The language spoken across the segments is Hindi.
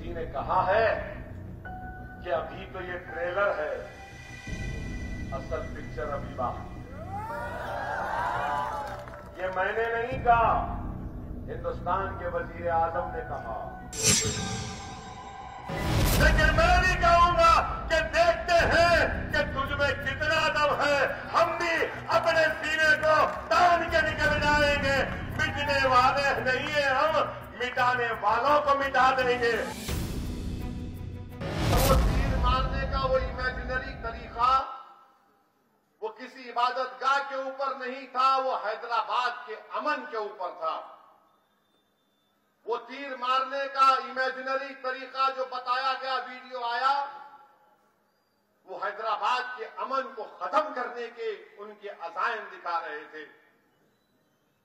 किसी ने कहा है कि अभी तो ये ट्रेलर है, असल पिक्चर अभी बाकी। ये मैंने नहीं कहा, हिंदुस्तान के वजीर आजम ने कहा। लेकिन मैं नहीं कहूंगा कि देखते हैं कि तुझमें कितना दम है, हम भी अपने सीने को तान के निकल जाएंगे। मिटने वाले नहीं है हम, मिटाने वालों को मिटा देंगे। तो वो तीर मारने का वो इमेजिनरी तरीका वो किसी इबादतगाह के ऊपर नहीं था, वो हैदराबाद के अमन के ऊपर था। वो तीर मारने का इमेजिनरी तरीका जो बताया गया, वीडियो आया, वो हैदराबाद के अमन को खत्म करने के उनके अज़ाइम दिखा रहे थे।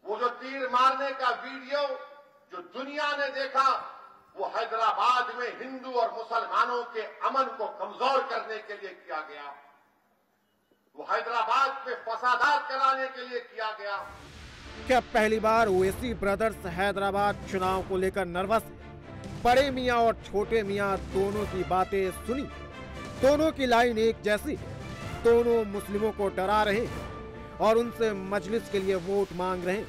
वो जो तीर मारने का वीडियो जो दुनिया ने देखा, वो हैदराबाद में हिंदू और मुसलमानों के अमन को कमजोर करने के लिए किया गया। वो हैदराबाद में फसादात कराने के लिए किया गया। क्या पहली बार ओवैसी ब्रदर्स हैदराबाद चुनाव को लेकर नर्वस? बड़े मियां और छोटे मियां दोनों की बातें सुनी, दोनों की लाइन एक जैसी, दोनों मुस्लिमों को डरा रहे और उनसे मजलिस के लिए वोट मांग रहे।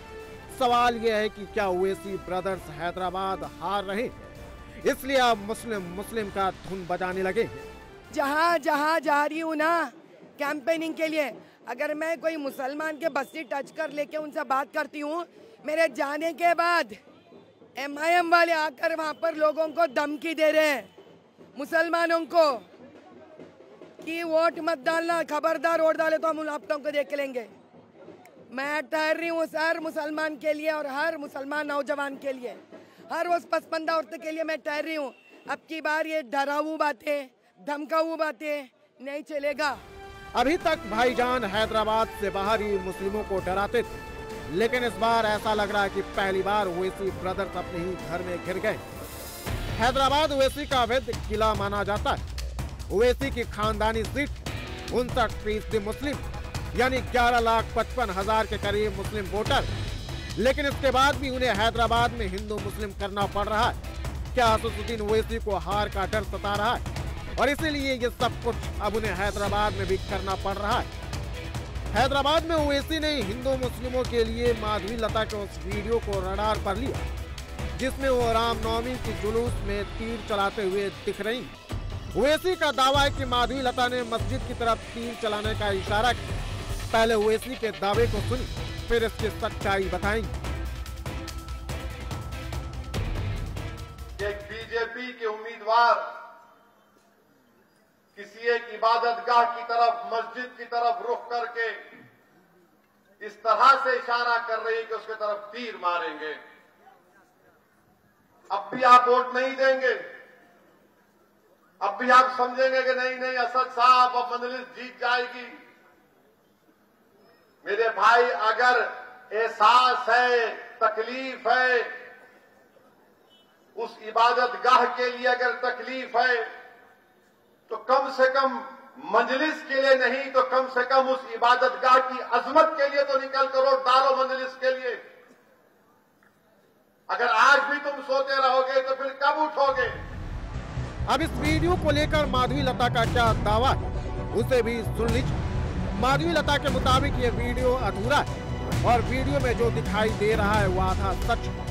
सवाल यह है कि क्या ओवैसी ब्रदर्स हैदराबाद हार रहे, इसलिए अब मुस्लिम का धुन बजाने लगे। जहाँ जहाँ जा रही हूँ ना कैंपेनिंग के लिए, अगर मैं कोई मुसलमान के बस्ती टच कर लेके उनसे बात करती हूँ, मेरे जाने के बाद MIM वाले आकर वहाँ पर लोगों को धमकी दे रहे हैं, मुसलमानों को, कि वोट मत डालना, खबरदार वोट डाले तो हम आप लोगों को देख लेंगे। मैं ठहर रही हूँ हर मुसलमान के लिए और हर मुसलमान नौजवान के लिए, हर उस पसमंदा औरत के लिए मैं ठहर रही हूँ। अब की बार ये डराऊ बातें, धमकाऊ बातें नहीं चलेगा। अभी तक भाईजान हैदराबाद से बाहर ही मुस्लिमों को डराते थे, लेकिन इस बार ऐसा लग रहा है कि पहली बार ओवैसी ब्रदर्स अपने ही घर में घिर गए। हैदराबाद ओवैसी का अवैध किला माना जाता है। ओवैसी की खानदानी सीट 59% मुस्लिम, यानी 11,55,000 के करीब मुस्लिम वोटर, लेकिन इसके बाद भी उन्हें हैदराबाद में हिंदू मुस्लिम करना पड़ रहा है। क्या असदुद्दीन ओवैसी को हार का डर सता रहा है और इसीलिए ये सब कुछ अब उन्हें हैदराबाद में भी करना पड़ रहा है? हैदराबाद में ओवैसी ने हिंदू मुस्लिमों के लिए माधवी लता के उस वीडियो को रडार पर लिया जिसमें वो रामनवमी की जुलूस में तीर चलाते हुए दिख रही। ओवैसी का दावा है कि माधवी लता ने मस्जिद की तरफ तीर चलाने का इशारा किया। पहले ओवैसी के दावे को सुनी, फिर इसकी सच्चाई बताएंगे। बीजेपी के उम्मीदवार किसी एक इबादतगाह की तरफ, मस्जिद की तरफ रुख करके इस तरह से इशारा कर रही है कि उसके तरफ तीर मारेंगे। अब भी आप वोट नहीं देंगे, अब भी आप समझेंगे कि नहीं नहीं असद साहब अब मजलिस जीत जाएगी। मेरे भाई, अगर एहसास है, तकलीफ है, उस इबादतगाह के लिए अगर तकलीफ है, तो कम से कम मजलिस के लिए नहीं तो कम से कम उस इबादतगाह की अजमत के लिए तो निकल कर वोट डालो मजलिस के लिए। अगर आज भी तुम सोते रहोगे तो फिर कब उठोगे? अब इस वीडियो को लेकर माधवी लता का क्या दावा है, उसे भी सुन लीजिए। माधवी लता के मुताबिक ये वीडियो अधूरा है और वीडियो में जो दिखाई दे रहा है वो आधा सच है।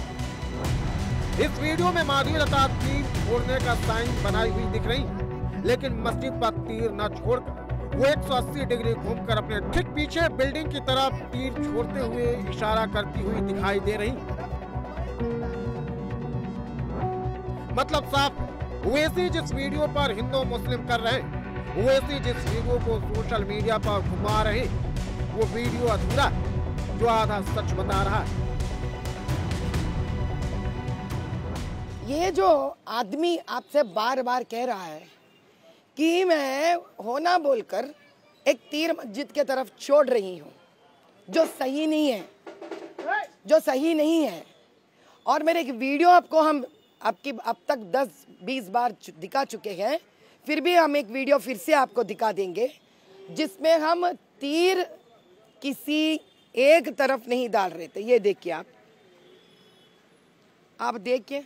इस वीडियो में माधवी लता तीर छोड़ने का साइन बनाई हुई दिख रही, लेकिन मस्जिद पर तीर न छोड़कर वो 180 डिग्री घूमकर अपने ठीक पीछे बिल्डिंग की तरफ तीर छोड़ते हुए इशारा करती हुई दिखाई दे रही। मतलब साफ, ओवैसी जिस वीडियो पर हिंदू मुस्लिम कर रहे हैं, ओवैसी जिस वीडियो को सोशल मीडिया पर घुमा रहे, वो वीडियो अधूरा है जो आधा सच बता रहा है। ये जो आदमी आपसे बार बार कह रहा है कि मैं होना बोलकर एक तीर मस्जिद के तरफ छोड़ रही हूँ, जो सही नहीं है, जो सही नहीं है। और मेरे एक वीडियो आपको हम आपकी अब तक 10-20 बार दिखा चुके हैं, फिर भी हम एक वीडियो फिर से आपको दिखा देंगे जिसमें हम तीर किसी एक तरफ नहीं डाल रहे थे। ये देखिए, आप देखिए,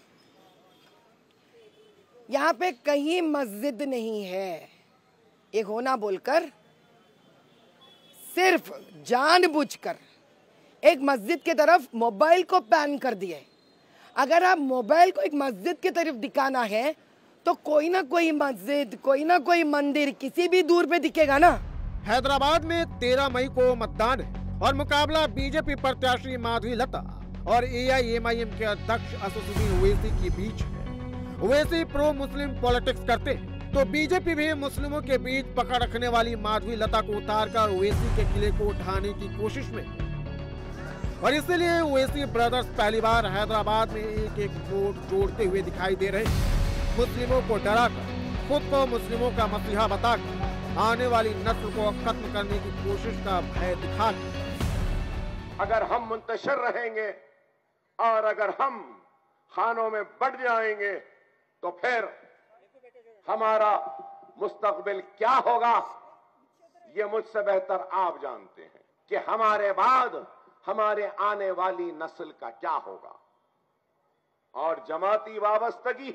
यहाँ पे कहीं मस्जिद नहीं है, ये होना बोलकर सिर्फ जानबूझकर एक मस्जिद की तरफ मोबाइल को पैन कर दिए। अगर आप मोबाइल को एक मस्जिद की तरफ दिखाना है तो कोई ना कोई मस्जिद, कोई ना कोई मंदिर किसी भी दूर पे दिखेगा ना। हैदराबाद में 13 मई को मतदान है और मुकाबला बीजेपी प्रत्याशी माधवी लता और AIMIM के अध्यक्ष असदुद्दीन ओवैसी के बीच है। ओवैसी प्रो मुस्लिम पॉलिटिक्स करते हैं तो बीजेपी भी मुस्लिमों के बीच पकड़ रखने वाली माधवी लता को उतारकर ओवैसी के किले को ढाने की कोशिश में, और इसलिए ओवैसी ब्रदर्स पहली बार हैदराबाद में एक एक वोट जोड़ते हुए दिखाई दे रहे हैं। मुस्लिमों को डराकर, खुद को मुस्लिमों का मसीहा बताकर आने वाली नस्ल को खत्म करने की कोशिश का भय दिखाकर अगर हम मुंतशिर रहेंगे और अगर हम खानों में बढ़ जाएंगे तो फिर हमारा मुस्तकबिल क्या होगा, ये मुझसे बेहतर आप जानते हैं कि हमारे बाद हमारे आने वाली नस्ल का क्या होगा। और जमाती वाबस्तगी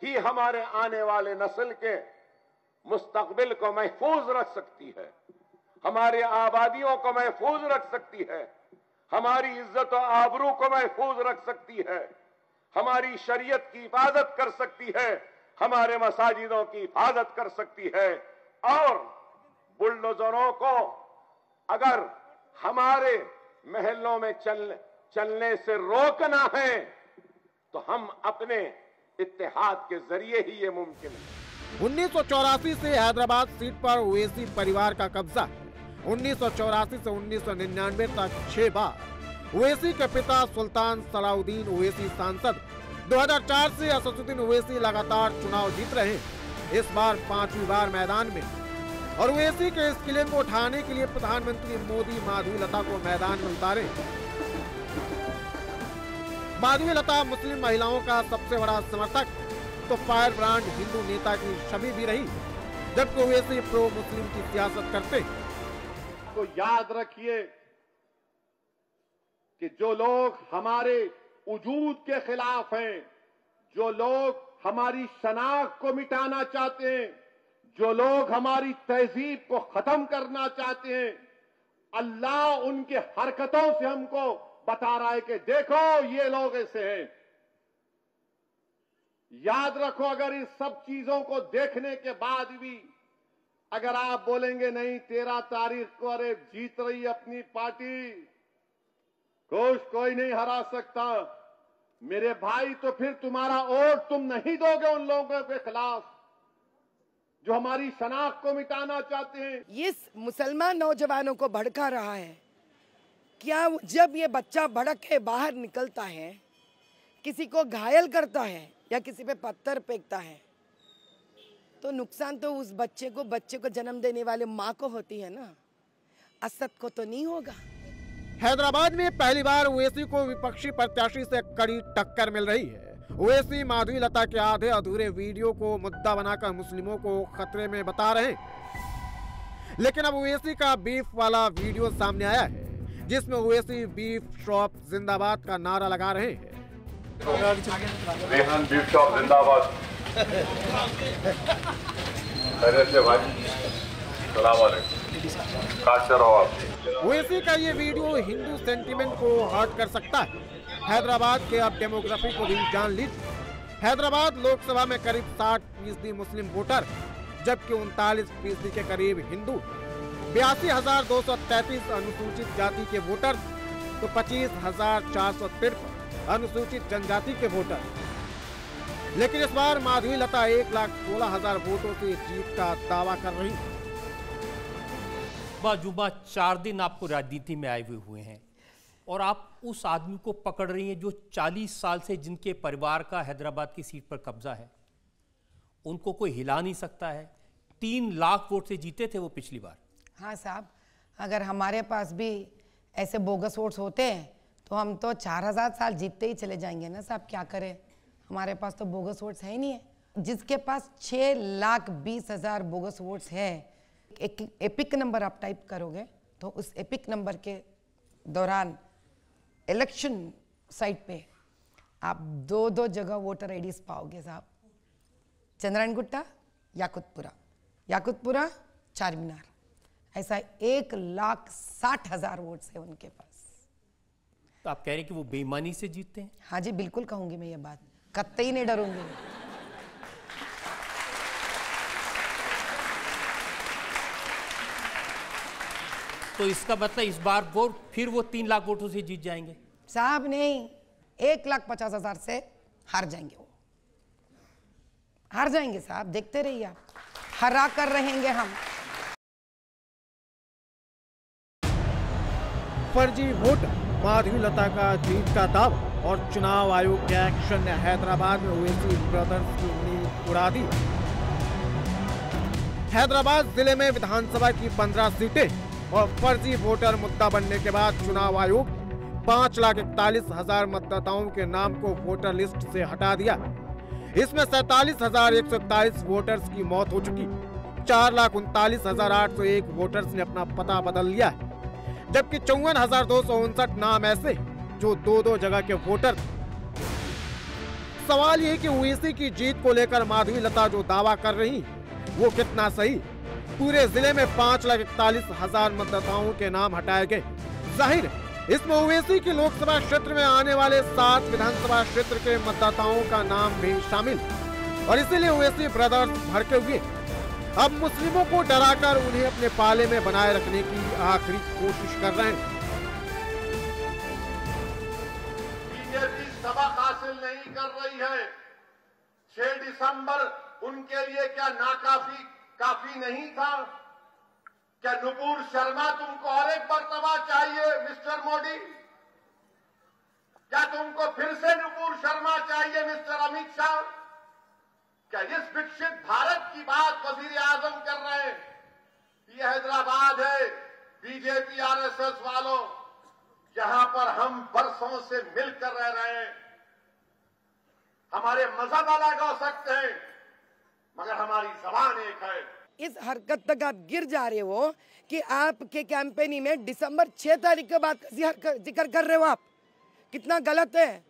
ही हमारे आने वाले नस्ल के मुस्तकबिल को महफूज रख सकती है, हमारे आबादियों को महफूज रख सकती है, हमारी इज्जत और आबरू को महफूज रख सकती है, हमारी शरीयत की हिफाजत कर सकती है, हमारे मसाजिदों की हिफाजत कर सकती है। और बुलडोजरों को अगर हमारे महलों में चलने से रोकना है तो हम अपने इत्तेहाद के जरिए ही ये मुमकिन है। 1984 से हैदराबाद सीट पर ओवैसी परिवार का कब्जा है। 1984 से 1999 तक 6 बार ओवैसी के पिता सुल्तान सलाउद्दीन ओवैसी सांसद। 2004 से असदुद्दीन ओवैसी लगातार चुनाव जीत रहे हैं, इस बार 5वीं बार मैदान में। और ओवैसी के इस किले को उठाने के लिए प्रधानमंत्री मोदी माधवी लता को मैदान में उतारे। माधवी लता मुस्लिम महिलाओं का सबसे बड़ा समर्थक तो फायर ब्रांड हिंदू नेता की छवि भी रही, जबकि ओवैसी प्रो मुस्लिम की सियासत करते। तो याद रखिए कि जो लोग हमारे वजूद के खिलाफ हैं, जो लोग हमारी शनाख्त को मिटाना चाहते हैं, जो लोग हमारी तहजीब को खत्म करना चाहते हैं, अल्लाह उनके हरकतों से हमको बता रहा है कि देखो ये लोग ऐसे हैं। याद रखो, अगर इस सब चीजों को देखने के बाद भी अगर आप बोलेंगे नहीं 13 तारीख को अरे जीत रही अपनी पार्टी, कोई नहीं हरा सकता, मेरे भाई, तो फिर तुम्हारा वोट तुम नहीं दोगे उन लोगों के खिलाफ जो हमारी शनाख्त को मिटाना चाहते हैं। इस मुसलमान नौजवानों को भड़का रहा है। क्या जब ये बच्चा भड़क के बाहर निकलता है, किसी को घायल करता है या किसी पे पत्थर फेंकता है, तो नुकसान तो उस बच्चे को जन्म देने वाले माँ को होती है ना, असद को तो नहीं होगा। हैदराबाद में पहली बार ओवैसी को विपक्षी प्रत्याशी से कड़ी टक्कर मिल रही है। ओवैसी माधवी लता के आधे अधूरे वीडियो को मुद्दा बनाकर मुस्लिमों को खतरे में बता रहे हैं, लेकिन अब ओवैसी का बीफ वाला वीडियो सामने आया है, जिसमें ओवैसी बीफ शॉप जिंदाबाद का नारा लगा रहे हैं। रेहान बीफ शॉप जिंदाबाद। ओवैसी का ये वीडियो हिंदू सेंटीमेंट को हर्ट कर सकता है। हैदराबाद के अब डेमोग्राफी को भी जान लीजिए। हैदराबाद लोकसभा में करीब 60% मुस्लिम वोटर, जबकि 39% के करीब हिंदू, 82,233 अनुसूचित जाति के वोटर तो 25,453 अनुसूचित जनजाति के वोटर। लेकिन इस बार माधवी लता 1,16,000 वोटों से जीत का दावा कर रही है। जुम्मा 4 दिन आपको राजनीति में आए हुए हैं और आप उस आदमी को पकड़ रही हैं जो 40 साल से जिनके परिवार का हैदराबाद की सीट पर कब्जा है, उनको कोई हिला नहीं सकता है। 3 लाख वोट से जीते थे वो पिछली बार। हाँ साहब, अगर हमारे पास भी ऐसे बोगस वोट्स होते हैं तो हम तो 4,000 साल जीतते ही चले जाएंगे ना साहब। क्या करें, हमारे पास तो बोगस वोट्स है ही नहीं है। जिसके पास 6,20,000 बोगस वोट्स है, एक एपिक नंबर आप टाइप करोगे तो उस एपिक नंबर के दौरान इलेक्शन साइट पे आप 2-2 जगह वोटर आईडीज पाओगे साहब, चंद्रायन गुट्टा, याकुतपुरा, चार मीनार, ऐसा 1,60,000 वोट्स है उनके पास। तो आप कह रहे हैं कि वो बेईमानी से जीतते हैं? हाँ जी, बिल्कुल कहूंगी मैं ये बात, कतई नहीं डरूंगी। तो इसका मतलब इस बार वोट फिर वो 3 लाख वोटों से जीत जाएंगे? साहब नहीं, 1,50,000 से हार जाएंगे, वो हार जाएंगे साहब, देखते रहिए आप, हरा कर रहेंगे हम। फर्जी वोट माधवीलता का जीत का दावा और चुनाव आयोग के एक्शन ने हैदराबाद में ओवैसी ब्रदर्स की नींद उड़ा दी। हैदराबाद जिले में विधानसभा की 15 सीटें और फर्जी वोटर मुद्दा बनने के बाद चुनाव आयोग 5,41,000 मतदाताओं के नाम को वोटर लिस्ट से हटा दिया। इसमें 47,141 वोटर्स की मौत हो चुकी, 4,39,801 वोटर्स ने अपना पता बदल लिया है, जबकि 54,259 नाम ऐसे जो 2-2 जगह के वोटर। सवाल ये कि ओवैसी की जीत को लेकर माधवीलता जो दावा कर रही वो कितना सही? पूरे जिले में 5,41,000 मतदाताओं के नाम हटाए गए। जाहिर है इसमें ओवैसी की लोकसभा क्षेत्र में आने वाले 7 विधानसभा क्षेत्र के मतदाताओं का नाम भी शामिल, और इसीलिए ओवैसी ब्रदर्स भड़के हुए अब मुस्लिमों को डराकर उन्हें अपने पाले में बनाए रखने की आखिरी कोशिश कर रहे हैं। बीजेपी सबक हासिल नहीं कर रही है। 6 दिसंबर उनके लिए क्या काफी नहीं था? क्या नुपुर शर्मा तुमको और एक मर्तबा चाहिए मिस्टर मोदी? क्या तुमको फिर से नुपुर शर्मा चाहिए मिस्टर अमित शाह? क्या इस विकसित भारत की बात वजीर आजम कर रहे हैं? ये हैदराबाद है बीजेपी आरएसएस वालों, जहां पर हम बरसों से मिलकर रह रहे हैं। हमारे मजहब अलग हो सकते हैं मगर हमारी जबान एक है। इस हरकत तक आप गिर जा रहे हो कि आपके कैंपेनिंग में दिसंबर 6 तारीख के बाद जिक्र कर रहे हो आप, कितना गलत है।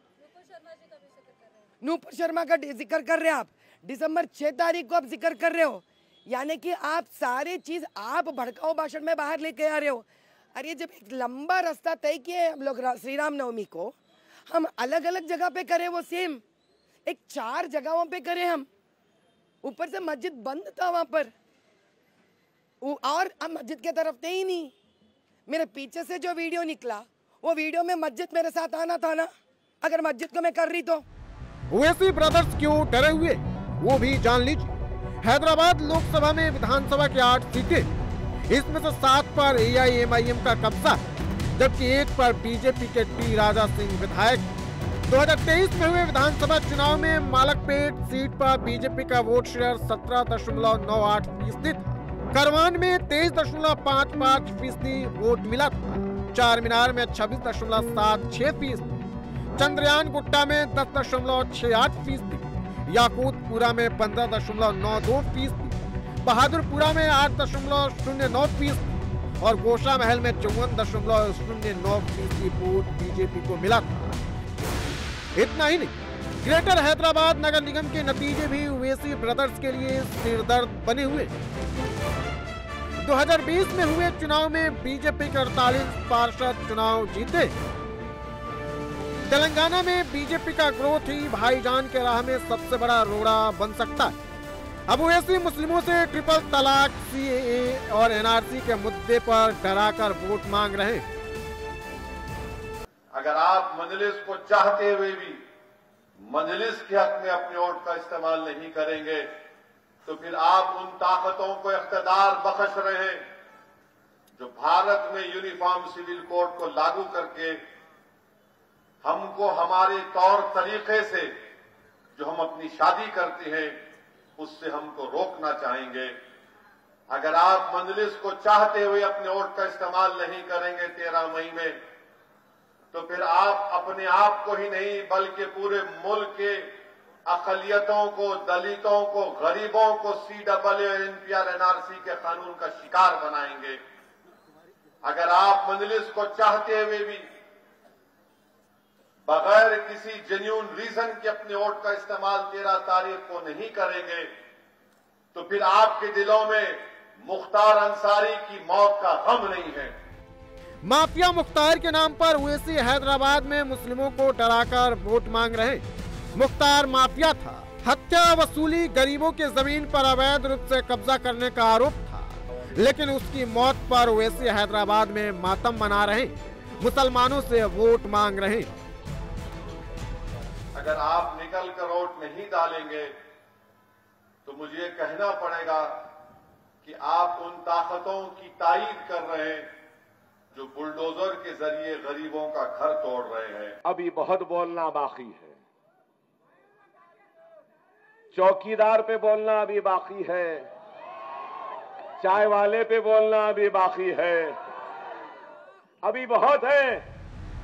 नुपुर शर्मा का जिक्र कर रहे हैं आप, दिसंबर 6 तारीख को आप जिक्र कर रहे हो, यानी कि आप सारे चीज आप भड़काऊ भाषण में बाहर लेके आ रहे हो। अरे जब एक लंबा रास्ता तय किए हम लोग श्री राम नवमी को, हम अलग अलग जगह पे करें, वो सेम एक 4 जगहों पे करें हम, ऊपर से मस्जिद बंद था वहां पर, और हम मस्जिद के तरफ थे ही नहीं। मेरे पीछे से जो वीडियो निकला वो वीडियो में मस्जिद मेरे साथ आना था ना, अगर मस्जिद को मैं कर रही तो। ओवैसी ब्रदर्स क्यों डरे हुए वो भी जान लीजिए। हैदराबाद लोकसभा में विधानसभा की 8 सीटें, इसमें से 7 पर AIMIM का कब्जा, जबकि 1 पर बीजेपी के टी राजा सिंह विधायक। 2023 में हुए विधानसभा चुनाव में मालकपेट सीट पर बीजेपी का वोट शेयर 17.98% था। करवान में 23.55% वोट मिला था। चार मीनार में 26.76%, चंद्रयान गुट्टा में 10.68%, याकूतपुरा में 15.92%, बहादुरपुरा में 8.09% और गोशा महल में 54.09% वोट बीजेपी को मिला था। इतना ही नहीं, ग्रेटर हैदराबाद नगर निगम के नतीजे भी ओवैसी ब्रदर्स के लिए सिरदर्द बने हुए। 2020 में हुए चुनाव में बीजेपी के 48 पार्षद चुनाव जीते। तेलंगाना में बीजेपी का ग्रोथ ही भाईजान के राह में सबसे बड़ा रोड़ा बन सकता है। अब ओवैसी मुस्लिमों से ट्रिपल तलाक, CAA और NRC के मुद्दे पर डराकर वोट मांग रहे हैं। अगर आप मजलिस को चाहते हुए भी मजलिस के हक में अपने वोट का इस्तेमाल नहीं करेंगे तो फिर आप उन ताकतों को इख्तियार बख्श रहे हैं जो भारत में यूनिफॉर्म सिविल कोड को लागू करके हमको हमारे तौर तरीके से जो हम अपनी शादी करते हैं उससे हमको रोकना चाहेंगे। अगर आप मजलिस को चाहते हुए अपने वोट का इस्तेमाल नहीं करेंगे 13 मई में, तो फिर आप अपने आप को ही नहीं बल्कि पूरे मुल्क के अकलियतों को, दलितों को, गरीबों को CAA, NPR, NRC के कानून का शिकार बनाएंगे। अगर आप मजलिस को चाहते हुए भी बगैर किसी जेन्युइन रीजन के अपने वोट का इस्तेमाल 13 तारीख को नहीं करेंगे तो फिर आपके दिलों में मुख्तार अंसारी की मौत का गम नहीं है। माफिया मुख्तार के नाम पर ओवैसी हैदराबाद में मुस्लिमों को डराकर वोट मांग रहे। मुख्तार माफिया था, हत्या वसूली, गरीबों की जमीन पर अवैध रूप से कब्जा करने का आरोप था, लेकिन उसकी मौत पर ओवैसी हैदराबाद में मातम मना रहे, मुसलमानों से वोट मांग रहे। अगर आप निकल कर वोट नहीं डालेंगे तो मुझे ये कहना पड़ेगा कि आप उन ताकतों की तायीद कर रहे हैं जो बुलडोजर के जरिए गरीबों का घर तोड़ रहे हैं। अभी बहुत बोलना बाकी है, चौकीदार पे बोलना अभी बाकी है, चाय वाले पे बोलना अभी बाकी है, अभी बहुत है।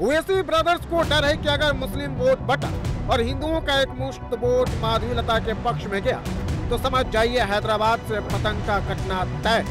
ओवैसी ब्रदर्स को डर है कि अगर मुस्लिम वोट बटा और हिंदुओं का एक मुश्त वोट माधवीलता के पक्ष में गया तो समझ जाइए हैदराबाद से पतंग का कटना तय।